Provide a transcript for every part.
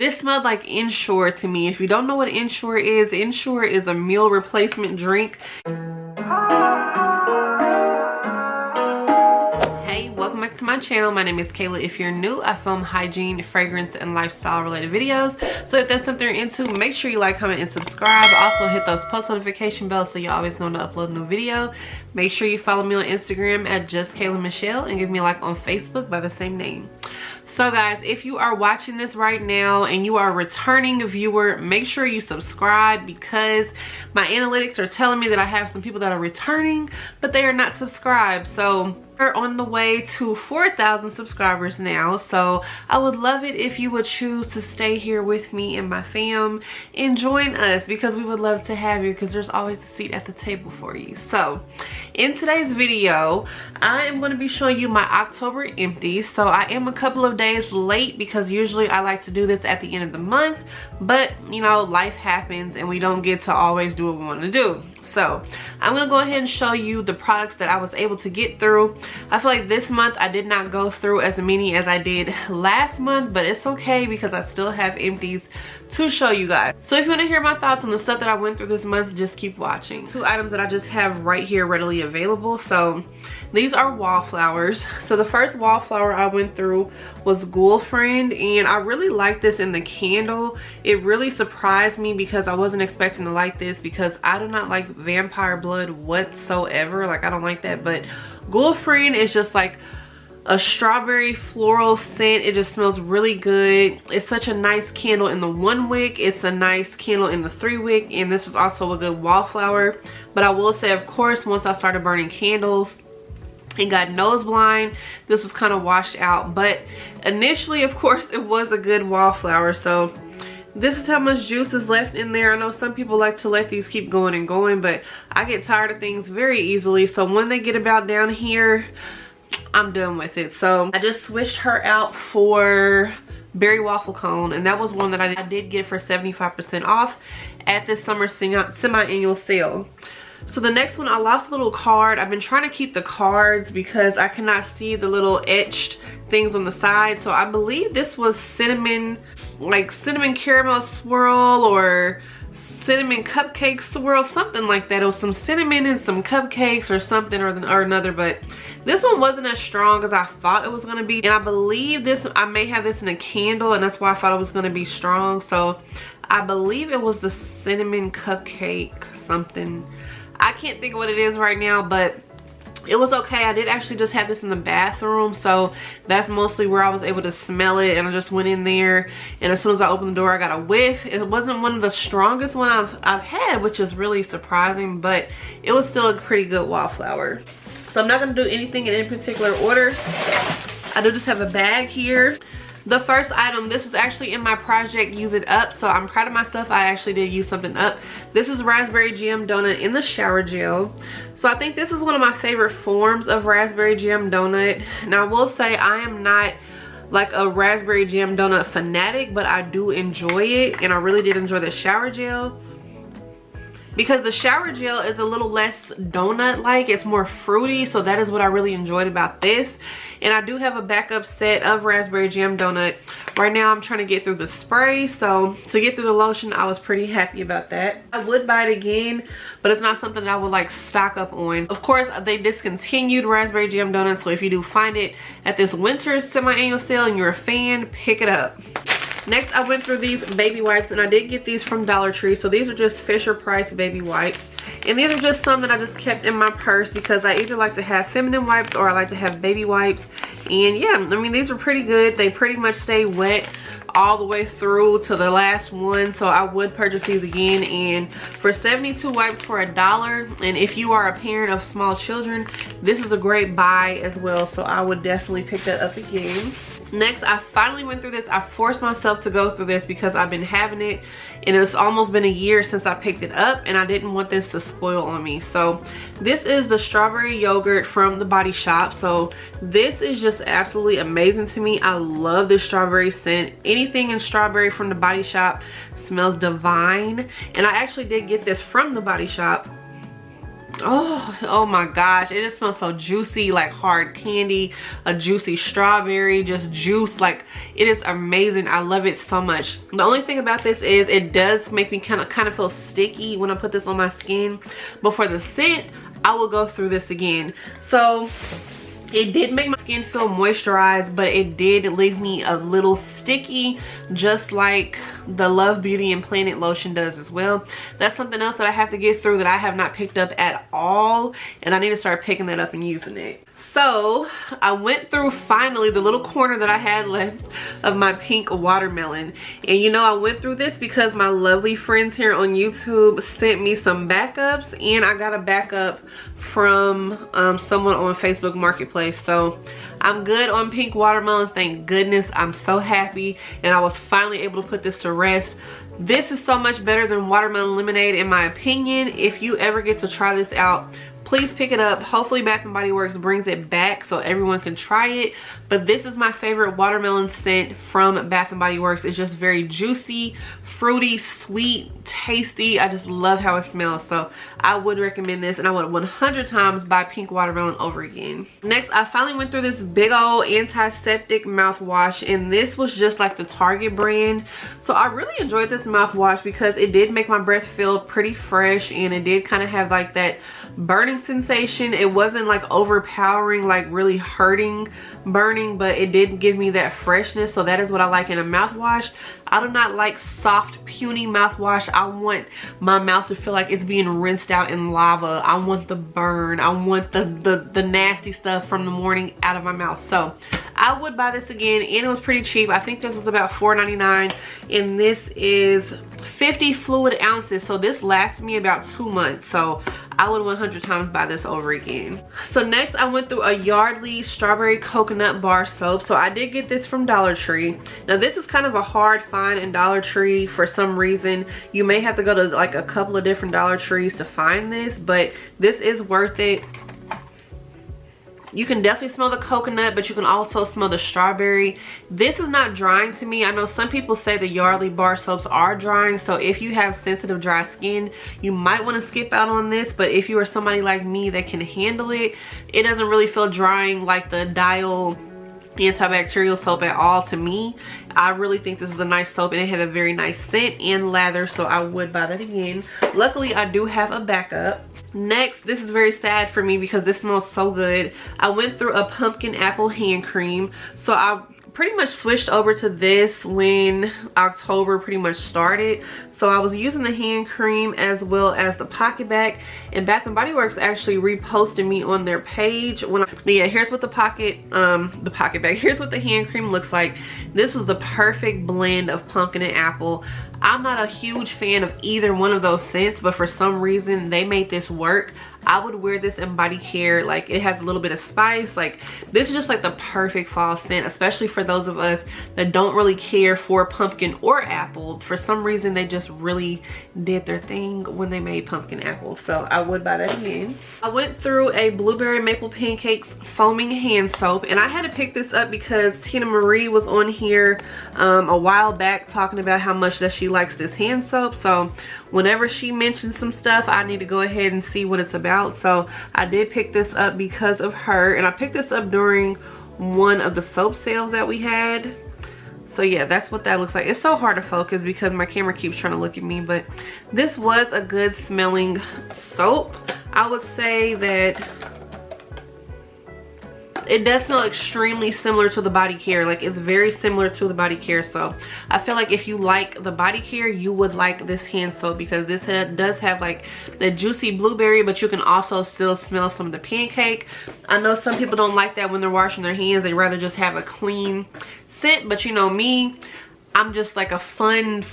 This smelled like Ensure to me. If you don't know what Ensure is a meal replacement drink. Welcome back to my channel. My name is Kayla. If you're new, I film hygiene, fragrance, and lifestyle related videos. So if that's something you're into, make sure you like, comment, and subscribe. Also hit those post notification bells so you always know to upload a new video. Make sure you follow me on Instagram at @JustKaylaMichelle and give me a like on Facebook by the same name. So guys, if you are watching this right now and you are a returning viewer, make sure you subscribe because my analytics are telling me that I have some people that are returning, but they are not subscribed. So we're on the way to 4,000 subscribers now. So I would love it if you would choose to stay here with me and my fam and join us, because we would love to have you, because there's always a seat at the table for you. So in today's video, I am going to be showing you my October empties. So I am a couple of days late because usually I like to do this at the end of the month, but you know, life happens and we don't get to always do what we want to do. So I'm going to go ahead and show you the products that I was able to get through. I feel like this month I did not go through as many as I did last month, but it's okay because I still have empties to show you guys. So if you want to hear my thoughts on the stuff that I went through this month, just keep watching. Two items that I just have right here readily available. So these are wallflowers. So the first wallflower I went through was Girlfriend, and I really like this in the candle. It really surprised me because I wasn't expecting to like this, because I do not like vampire blood whatsoever. Like, I don't like that. But Girlfriend is just like a strawberry floral scent. It just smells really good. It's such a nice candle in the 1 wick. It's a nice candle in the 3 wick, and this is also a good wallflower. But I will say, of course, once I started burning candles and got nose blind, this was kind of washed out. But initially, of course, it was a good wallflower. So this is how much juice is left in there. I know some people like to let these keep going and going, but I get tired of things very easily. So when they get about down here, I'm done with it. So I just switched her out for Berry Waffle Cone, and that was one that I did get for 75% off at this summer semi-annual sale. So the next one, I lost a little card. I've been trying to keep the cards because I cannot see the little etched things on the side. So I believe this was cinnamon, like cinnamon caramel swirl or cinnamon cupcake swirl, something like that. It was some cinnamon and some cupcakes or something or another, but this one wasn't as strong as I thought it was going to be. And I believe this, I may have this in a candle, and that's why I thought it was going to be strong. So I believe it was the cinnamon cupcake something. I can't think of what it is right now, but it was okay. I did actually just have this in the bathroom, so that's mostly where I was able to smell it. And I just went in there, and as soon as I opened the door, I got a whiff. It wasn't one of the strongest ones I've had, which is really surprising, but it was still a pretty good wallflower. So I'm not going to do anything in any particular order. I do just have a bag here. The first item, this was actually in my project Use It Up, so I'm proud of myself. I actually did use something up. This is raspberry jam donut in the shower gel. So I think this is one of my favorite forms of raspberry jam donut. Now I will say I am not like a raspberry jam donut fanatic, but I do enjoy it, and I really did enjoy the shower gel, because the shower gel is a little less donut-like. It's more fruity, so that is what I really enjoyed about this. And I do have a backup set of raspberry jam donut. Right now I'm trying to get through the spray, so to get through the lotion, I was pretty happy about that. I would buy it again, but it's not something that I would like stock up on. Of course, they discontinued raspberry jam donuts, so if you do find it at this winter's semi-annual sale and you're a fan, pick it up. Next, I went through these baby wipes, and I did get these from Dollar Tree. So these are just Fisher Price baby wipes, and these are just some that I just kept in my purse because I either like to have feminine wipes or I like to have baby wipes. And yeah, I mean, these are pretty good. They pretty much stay wet all the way through to the last one, so I would purchase these again. And for 72 wipes for $1, and if you are a parent of small children, this is a great buy as well, so I would definitely pick that up again. Next, I finally went through this. I forced myself to go through this because I've been having it, and it's almost been a year since I picked it up, and I didn't want this to spoil on me. So this is the strawberry yogurt from the Body Shop. So this is just absolutely amazing to me. I love this strawberry scent. Anything in strawberry from the Body Shop smells divine. And I actually did get this from the Body Shop. Oh my gosh, it just smells so juicy, like hard candy, a juicy strawberry, just juice. Like, it is amazing. I love it so much. The only thing about this is it does make me kind of feel sticky when I put this on my skin, but for the scent I will go through this again. So it did make my skin feel moisturized, but it did leave me a little sticky, just like the Love Beauty and Planet lotion does as well. That's something else that I have to get through that I have not picked up at all, and I need to start picking that up and using it. So I went through finally the little corner that I had left of my pink watermelon, and you know, I went through this because my lovely friends here on YouTube sent me some backups, and I got a backup from someone on Facebook Marketplace. So I'm good on pink watermelon, thank goodness. I'm so happy, and I was finally able to put this to rest. This is so much better than watermelon lemonade in my opinion. If you ever get to try this out, please pick it up. Hopefully Bath & Body Works brings it back so everyone can try it. But this is my favorite watermelon scent from Bath & Body Works. It's just very juicy, fruity, sweet, tasty. I just love how it smells. So I would recommend this, and I would 100 times buy pink watermelon over again. Next, I finally went through this big old antiseptic mouthwash, and this was just like the Target brand. So I really enjoyed this mouthwash because it did make my breath feel pretty fresh, and it did kind of have like that burning sensation. It wasn't like overpowering, like really hurting burning, but it did give me that freshness. So that is what I like in a mouthwash. I do not like soft puny mouthwash. I want my mouth to feel like it's being rinsed out in lava. I want the burn. I want the nasty stuff from the morning out of my mouth. So I would buy this again, and it was pretty cheap. I think this was about $4.99, and this is 50 fluid ounces, so this lasted me about 2 months. So I would 100 times buy this over again. So next, I went through a Yardley strawberry coconut bar soap. So I did get this from Dollar Tree. Now this is kind of a hard find in Dollar Tree for some reason. You may have to go to like a couple of different Dollar Trees to find this, but this is worth it. You can definitely smell the coconut, but you can also smell the strawberry. This is not drying to me. I know some people say the Yardley bar soaps are drying, so if you have sensitive dry skin, you might want to skip out on this. But if you are somebody like me that can handle it, it doesn't really feel drying like the Dial antibacterial soap at all to me. I really think this is a nice soap, and it had a very nice scent and lather, so I would buy that again. Luckily, I do have a backup. Next, this is very sad for me because this smells so good. I went through a pumpkin apple hand cream. So I pretty much switched over to this when October pretty much started. So I was using the hand cream as well as the pocket bag, and Bath & Body Works actually reposted me on their page when yeah, here's what the pocket bag, here's what the hand cream looks like. This was the perfect blend of pumpkin and apple. I'm not a huge fan of either one of those scents, but for some reason they made this work. I would wear this in body care. Like, it has a little bit of spice. Like, this is just like the perfect fall scent, especially for those of us that don't really care for pumpkin or apple. For some reason they just really did their thing when they made pumpkin apple. So I would buy that again. I went through a blueberry maple pancakes foaming hand soap, and I had to pick this up because Tina Marie was on here a while back talking about how much that she likes this hand soap. So whenever she mentions some stuff, I need to go ahead and see what it's about. So I did pick this up because of her, and I picked this up during one of the soap sales that we had. So yeah, that's what that looks like. It's so hard to focus because my camera keeps trying to look at me, but this was a good smelling soap. I would say that it does smell extremely similar to the body care. Like, it's very similar to the body care. So I feel like if you like the body care, you would like this hand soap because this does have like the juicy blueberry, but you can also still smell some of the pancake. I know some people don't like that when they're washing their hands. They rather just have a clean scent, but you know me, I'm just like a fun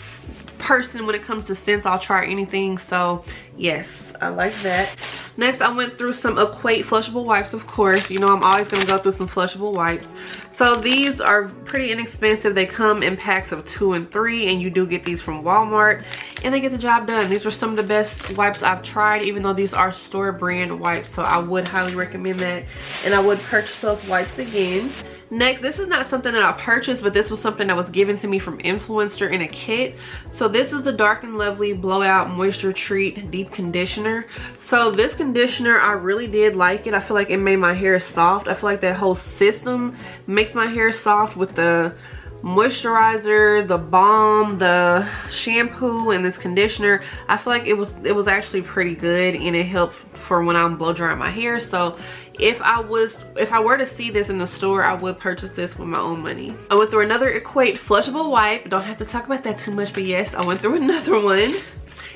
person when it comes to scents. I'll try anything. So yes, I like that. Next, I went through some Equate flushable wipes. Of course, you know I'm always going to go through some flushable wipes. So these are pretty inexpensive. They come in packs of 2 and 3, and you do get these from Walmart, and they get the job done. These are some of the best wipes I've tried, even though these are store brand wipes. So I would highly recommend that, and I would purchase those wipes again. Next, this is not something that I purchased, but this was something that was given to me from Influencer in a kit. So this is the Dark and Lovely Blowout Moisture Treat Deep Conditioner. So this conditioner, I really did like it. I feel like it made my hair soft. I feel like that whole system makes my hair soft with the moisturizer, the balm, the shampoo, and this conditioner. I feel like it was actually pretty good, and it helped for when I'm blow drying my hair. So if I were to see this in the store, I would purchase this with my own money. I went through another Equate flushable wipe. Don't have to talk about that too much, but yes, I went through another one.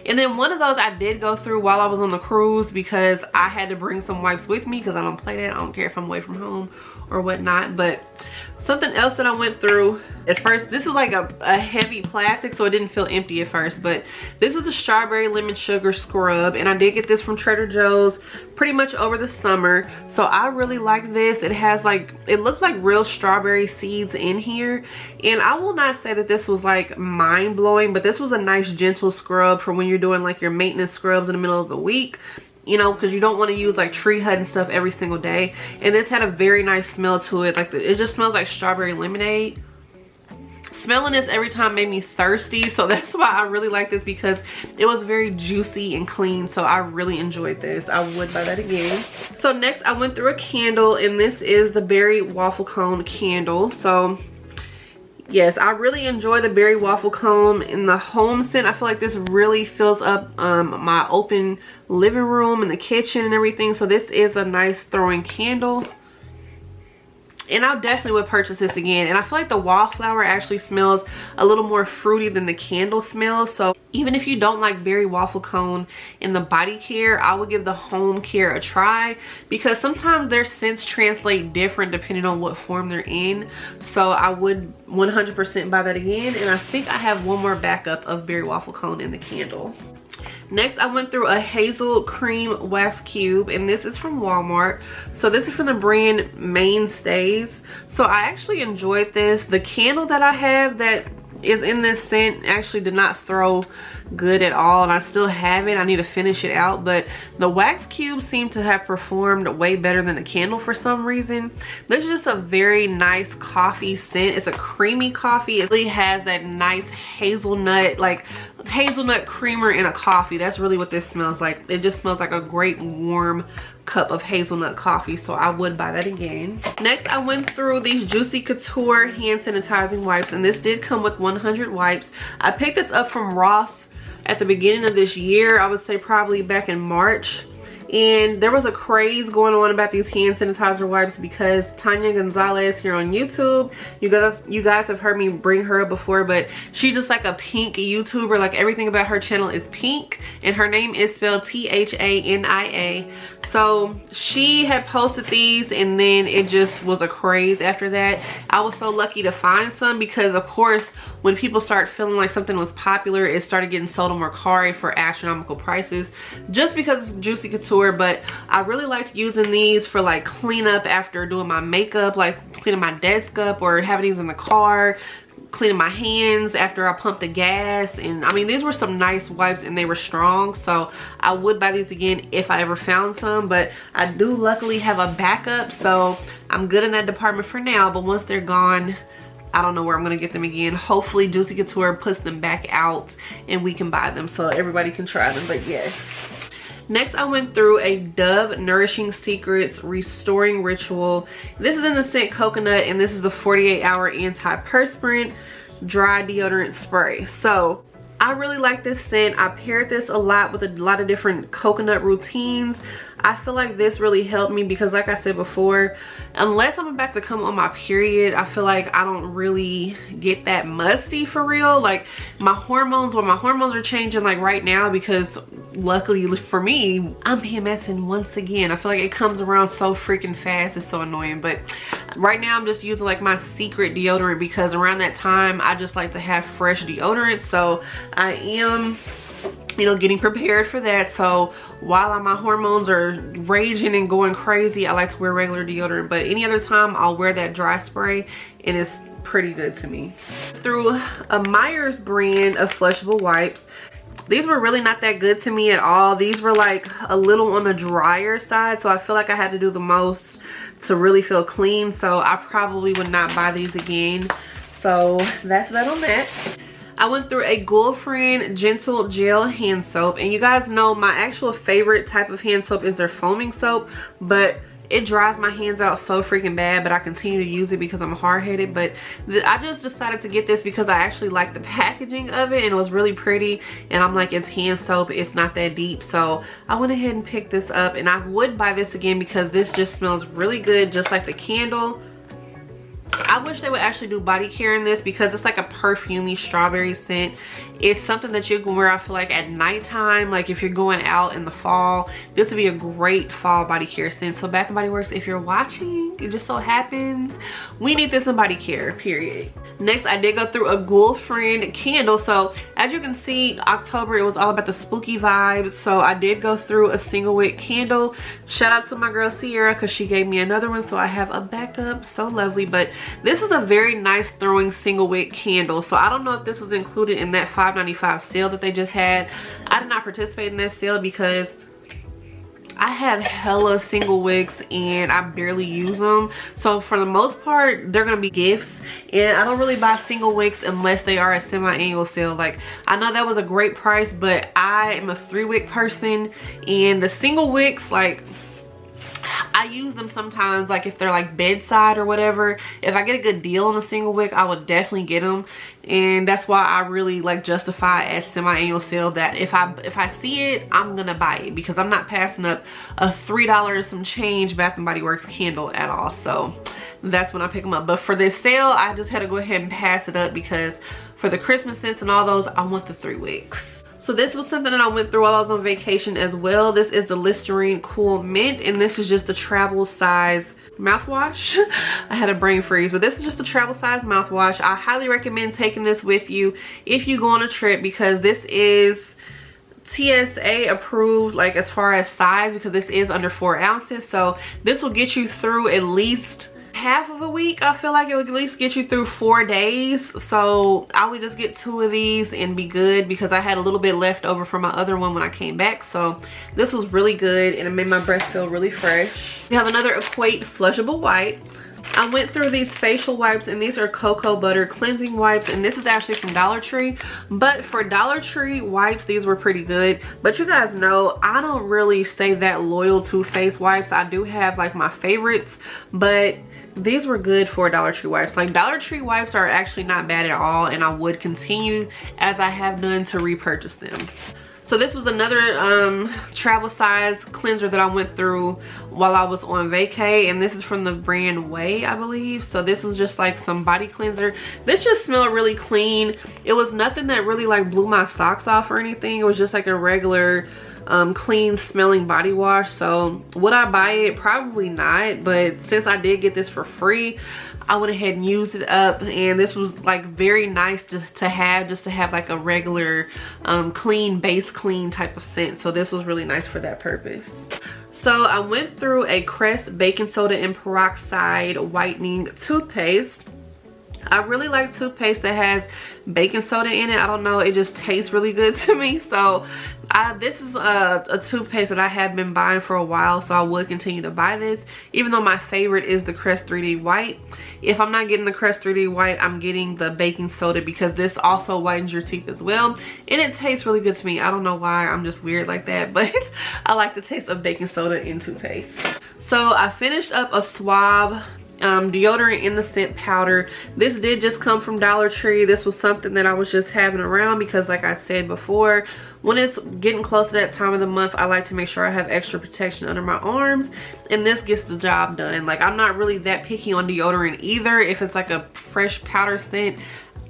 And then one of those I did go through while I was on the cruise because I had to bring some wipes with me because I don't play that. I don't care if I'm away from home or whatnot. But something else that I went through at first, this is like a heavy plastic, so it didn't feel empty at first, but this is the Strawberry Lemon Sugar Scrub, and I did get this from Trader Joe's pretty much over the summer. So I really like this. It has like, it looked like real strawberry seeds in here, and I will not say that this was like mind-blowing, but this was a nice gentle scrub for when you're doing like your maintenance scrubs in the middle of the week, you know, because you don't want to use like tree hut and stuff every single day. And this had a very nice smell to it. Like it just smells like strawberry lemonade. Smelling this every time made me thirsty, so that's why I really like this, because it was very juicy and clean. So I really enjoyed this. I would buy that again. So next I went through a candle, and this is the Berry Waffle Cone candle. So yes, I really enjoy the Berry Waffle Cone in the home scent. I feel like this really fills up my open living room and the kitchen and everything. So this is a nice throwing candle, and I definitely would purchase this again. And I feel like the wallflower actually smells a little more fruity than the candle smells. So even if you don't like Berry Waffle Cone in the body care, I would give the home care a try, because sometimes their scents translate different depending on what form they're in. So I would 100% buy that again. And I think I have one more backup of Berry Waffle Cone in the candle. Next, I went through a Hazel Cream Wax Cube, and this is from Walmart. So this is from the brand Mainstays. So I actually enjoyed this. The candle that I have that is in this scent actually did not throw good at all, and I still have it. I need to finish it out, but the wax cube seemed to have performed way better than the candle for some reason. This is just a very nice coffee scent. It's a creamy coffee. It really has that nice hazelnut, like hazelnut creamer in a coffee. That's really what this smells like. It just smells like a great warm cup of hazelnut coffee, so I would buy that again. Next, I went through these Juicy Couture hand sanitizing wipes, and this did come with 100 wipes. I picked this up from Ross at the beginning of this year. I would say probably back in March. And there was a craze going on about these hand sanitizer wipes because Tanya Gonzalez here on YouTube, you guys have heard me bring her up before, but she's just like a pink YouTuber. Like everything about her channel is pink, and her name is spelled T-H-A-N-I-A. So she had posted these, and then it just was a craze after that. I was so lucky to find some because, of course, when people start feeling like something was popular, it started getting sold on Mercari for astronomical prices just because it's Juicy Couture. But I really liked using these for like cleanup after doing my makeup, like cleaning my desk up, or having these in the car, cleaning my hands after I pumped the gas. And I mean, these were some nice wipes, and they were strong, so I would buy these again if I ever found some. But I do luckily have a backup, so I'm good in that department for now. But once they're gone, I don't know where I'm gonna get them again. Hopefully Juicy Couture puts them back out and we can buy them so everybody can try them. But yes. Next, I went through a Dove Nourishing Secrets Restoring Ritual. This is in the scent Coconut, and this is the 48-hour antiperspirant dry deodorant spray. So I really like this scent. I paired this a lot with a lot of different coconut routines. I feel like this really helped me because, like I said before, unless I'm about to come on my period, I feel like I don't really get that musty for real. Like my hormones, when my hormones are changing like right now, because luckily for me, I'm PMSing once again. I feel like it comes around so freaking fast. It's so annoying. But right now I'm just using like my secret deodorant because around that time I just like to have fresh deodorant. So I am, you know, getting prepared for that. So while my hormones are raging and going crazy, I like to wear regular deodorant. But any other time I'll wear that dry spray, and it's pretty good to me. Through a Myers brand of flushable wipes. These were really not that good to me at all. These were like a little on the drier side, so I feel like I had to do the most to really feel clean. So I probably would not buy these again. So that's that on that. I went through a Girlfriend Gentle Gel hand soap, and you guys know my actual favorite type of hand soap is their foaming soap, but it dries my hands out so freaking bad, but I continue to use it because I'm hard-headed. But I just decided to get this because I actually like the packaging of it, and it was really pretty, and I'm like, it's hand soap, it's not that deep. So I went ahead and picked this up, and I would buy this again because this just smells really good, just like the candle. I wish they would actually do body care in this because it's like a perfumey strawberry scent. It's something that you can wear, I feel like, at nighttime. Like if you're going out in the fall, this would be a great fall body care scent. So Bath & Body Works, if you're watching, it just so happens we need this in body care, period. Next, I did go through a Girlfriend candle. So as you can see, October, it was all about the spooky vibes. So I did go through a single wick candle. Shout out to my girl Sierra because she gave me another one, so I have a backup. So lovely. But this is a very nice throwing single wick candle. So I don't know if this was included in that $5.95 sale that they just had. I did not participate in that sale because I have hella single wicks and I barely use them. So for the most part, they're gonna be gifts, and I don't really buy single wicks unless they are a semi-annual sale. Like, I know that was a great price, but I am a 3-wick person, and the single wicks, like, I use them sometimes, like if they're like bedside or whatever. If I get a good deal on a single wick, I would definitely get them, and that's why I really like justify as semi-annual sale, that if I see it, I'm gonna buy it, because I'm not passing up a $3 some change Bath & Body Works candle at all. So that's when I pick them up. But for this sale, I just had to go ahead and pass it up because for the Christmas scents and all those, I want the 3 wicks. So this was something that I went through while I was on vacation as well. This is the Listerine Cool Mint, and this is just the travel size mouthwash. I had a brain freeze, but this is just the travel size mouthwash. I highly recommend taking this with you if you go on a trip, because this is TSA approved, like as far as size, because this is under 4 ounces. So this will get you through at least half of a week. I feel like it would at least get you through 4 days. So I would just get 2 of these and be good, because I had a little bit left over from my other one when I came back. So this was really good, and it made my breath feel really fresh. We have another Equate flushable wipe. I went through these facial wipes, and these are cocoa butter cleansing wipes, and this is actually from Dollar Tree. But for Dollar Tree wipes, these were pretty good. But you guys know I don't really stay that loyal to face wipes. I do have like my favorites, but these were good for Dollar Tree wipes. Like, Dollar Tree wipes are actually not bad at all, and I would continue, as I have done, to repurchase them. So this was another travel size cleanser that I went through while I was on vacay, and this is from the brand Way, I believe. So this was just like some body cleanser. This just smelled really clean. It was nothing that really like blew my socks off or anything. It was just like a regular clean smelling body wash. So would I buy it? Probably not, but since I did get this for free, I went ahead and used it up, and this was like very nice to have, just to have like a regular clean, base clean type of scent. So this was really nice for that purpose. So I went through a Crest baking soda and peroxide whitening toothpaste. I really like toothpaste that has baking soda in it. I don't know, it just tastes really good to me. So this is a toothpaste that I have been buying for a while, so I would continue to buy this, even though my favorite is the Crest 3D White. If I'm not getting the Crest 3D White, I'm getting the baking soda, because this also whitens your teeth as well, and it tastes really good to me. I don't know why, I'm just weird like that, but I like the taste of baking soda in toothpaste. So I finished up a Suave deodorant in the scent powder. This did just come from Dollar Tree. This was something that I was just having around because, like I said before, when it's getting close to that time of the month, I like to make sure I have extra protection under my arms, and this gets the job done. Like, I'm not really that picky on deodorant either. If it's like a fresh powder scent,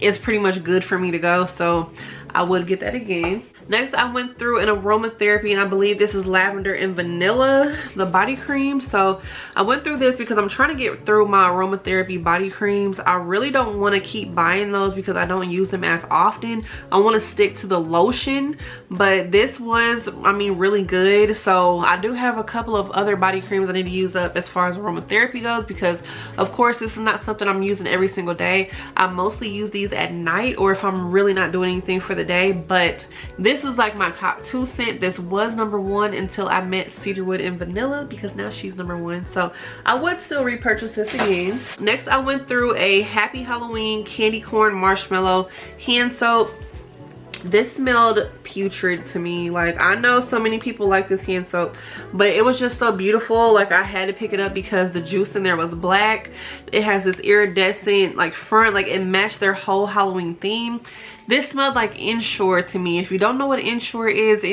it's pretty much good for me to go, so I would get that again. Next, I went through an aromatherapy, and I believe this is lavender and vanilla, the body cream. So I went through this because I'm trying to get through my aromatherapy body creams. I really don't want to keep buying those because I don't use them as often. I want to stick to the lotion, but this was, I mean, really good. So I do have a couple of other body creams I need to use up as far as aromatherapy goes, because of course this is not something I'm using every single day. I mostly use these at night, or if I'm really not doing anything for the the day, but this is like my top 2 scent. This was #1 until I met cedarwood and vanilla, because now she's #1, so I would still repurchase this again. Next, I went through a Happy Halloween candy corn marshmallow hand soap. This smelled putrid to me. Like, I know so many people like this hand soap, but it was just so beautiful. Like, I had to pick it up because the juice in there was black. It has this iridescent like front, like it matched their whole Halloween theme. This smelled like Ensure to me. If you don't know what Ensure is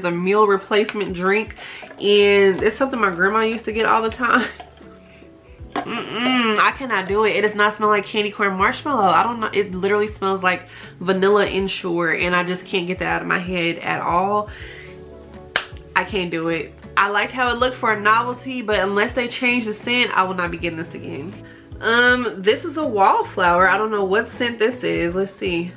a meal replacement drink, and it's something my grandma used to get all the time. I cannot do it. It does not smell like candy corn marshmallow. I don't know. It literally smells like vanilla Ensure, and I just can't get that out of my head at all. I can't do it. I liked how it looked for a novelty, but unless they change the scent, I will not be getting this again. This is a wallflower. I don't know what scent this is. Let's see.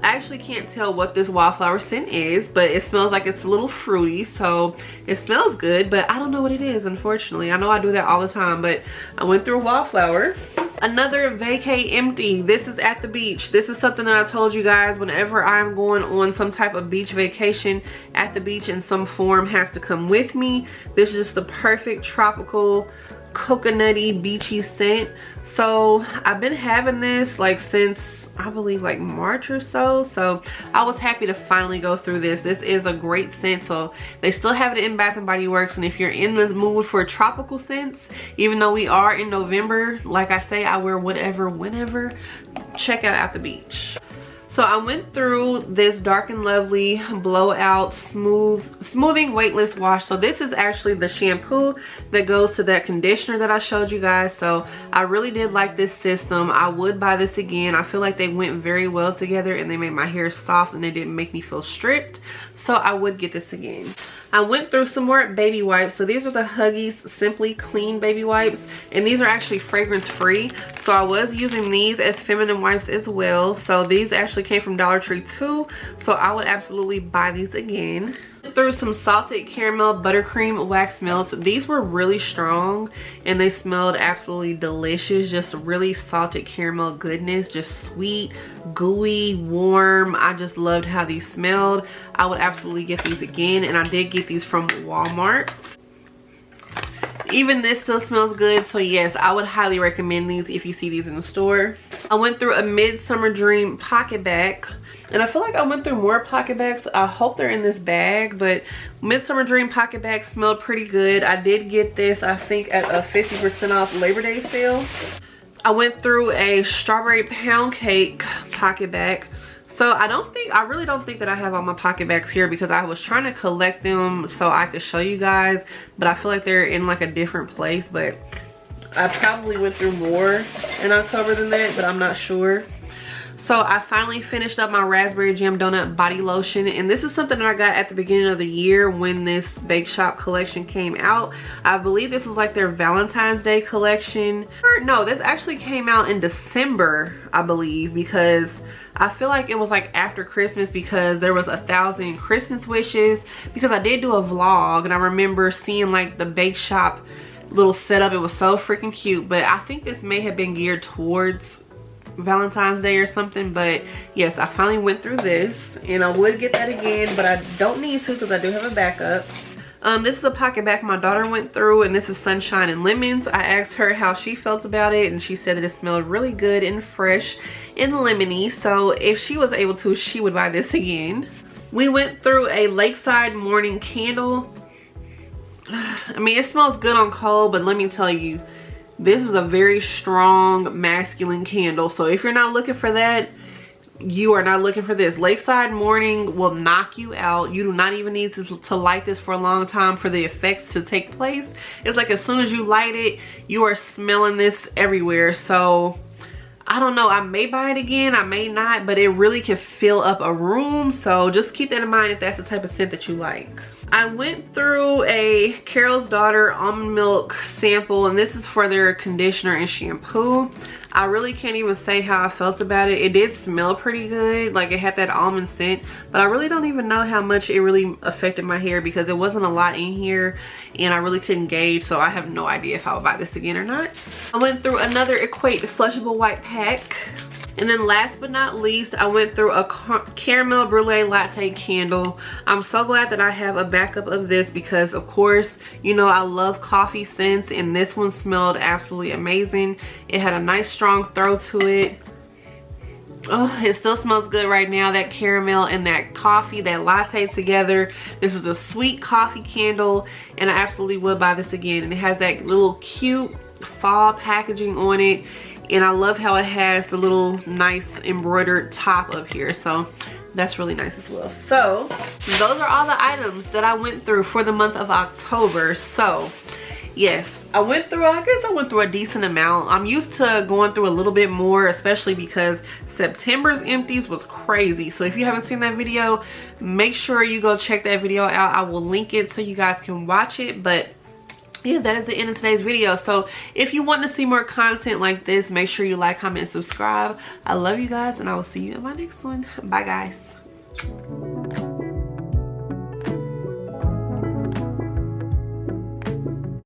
I actually can't tell what this wallflower scent is, but it smells like it's a little fruity, so it smells good, but I don't know what it is, unfortunately. I know I do that all the time, but I went through a wallflower. Another vacay empty. This is at the beach. This is something that I told you guys, whenever I'm going on some type of beach vacation, at the beach in some form has to come with me. This is just the perfect tropical coconutty beachy scent. So I've been having this like since I believe like March or so I was happy to finally go through this. This is a great scent. So they still have it in Bath and Body Works, and if you're in the mood for tropical scents, even though we are in November, like I say, I wear whatever whenever, check out At the Beach. So I went through this Dark and Lovely Blowout Smoothing Weightless Wash. So this is actually the shampoo that goes to that conditioner that I showed you guys. So I really did like this system. I would buy this again. I feel like they went very well together, and they made my hair soft, and they didn't make me feel stripped. So I would get this again. I went through some more baby wipes. So these are the Huggies Simply Clean baby wipes, and these are actually fragrance free. So I was using these as feminine wipes as well. So these actually came from Dollar Tree too, so I would absolutely buy these again. Through some salted caramel buttercream wax melts. These were really strong, and they smelled absolutely delicious. Just really salted caramel goodness, just sweet, gooey, warm. I just loved how these smelled. I would absolutely get these again, and I did get these from Walmart. Even this still smells good, so yes, I would highly recommend these if you see these in the store. I went through a Midsummer Dream pocket bag, and I feel like I went through more pocket bags. I hope they're in this bag, but Midsummer Dream pocket bag smelled pretty good. I did get this, I think, at a 50% off Labor Day sale. I went through a Strawberry Pound Cake pocket bag. So I really don't think that I have all my pocket bags here, because I was trying to collect them so I could show you guys, but I feel like they're in like a different place. But I probably went through more in October than that, but I'm not sure. So I finally finished up my Raspberry Jam Donut body lotion, and this is something that I got at the beginning of the year when this Bake Shop collection came out. I believe this was like their Valentine's Day collection. Or no, this actually came out in December, I believe, because I feel like it was like after Christmas, because there was 1,000 Christmas wishes, because I did do a vlog, and I remember seeing like the Bake Shop little setup. It was so freaking cute, but I think this may have been geared towards Valentine's Day or something. But yes, I finally went through this, and I would get that again, but I don't need to because I do have a backup. This is a pocket bag my daughter went through, and this is Sunshine and Lemons. I asked her how she felt about it, and she said that it smelled really good and fresh and lemony. So if she was able to, she would buy this again. We went through a Lakeside Morning Candle. I mean, it smells good on cold, but let me tell you, this is a very strong masculine candle. So if you're not looking for that, you are not looking for this. Lakeside Morning will knock you out. You do not even need to light this for a long time for the effects to take place. It's like as soon as you light it, you are smelling this everywhere. So I don't know, I may buy it again, I may not, but it really can fill up a room. So just keep that in mind if that's the type of scent that you like. I went through a Carol's Daughter almond milk sample, and this is for their conditioner and shampoo. I really can't even say how I felt about it. It did smell pretty good, like it had that almond scent, but I really don't even know how much it really affected my hair because there wasn't a lot in here and I really couldn't gauge, so I have no idea if I would buy this again or not. I went through another Equate flushable white pack. And then last but not least, I went through a caramel brulee latte candle. I'm so glad that I have a backup of this because, of course, you know I love coffee scents, and this one smelled absolutely amazing. It had a nice strong throw to it. Oh, it still smells good right now. That caramel and that coffee, that latte together. This is a sweet coffee candle, and I absolutely would buy this again. And it has that little cute fall packaging on it. And I love how it has the little nice embroidered top up here, so that's really nice as well. So those are all the items that I went through for the month of October. So yes, I guess I went through a decent amount. I'm used to going through a little bit more, especially because September's empties was crazy. So if you haven't seen that video, make sure you go check that video out. I will link it so you guys can watch it. But yeah, that is the end of today's video. So if you want to see more content like this, make sure you like, comment, and subscribe. I love you guys, and I will see you in my next one. Bye, guys.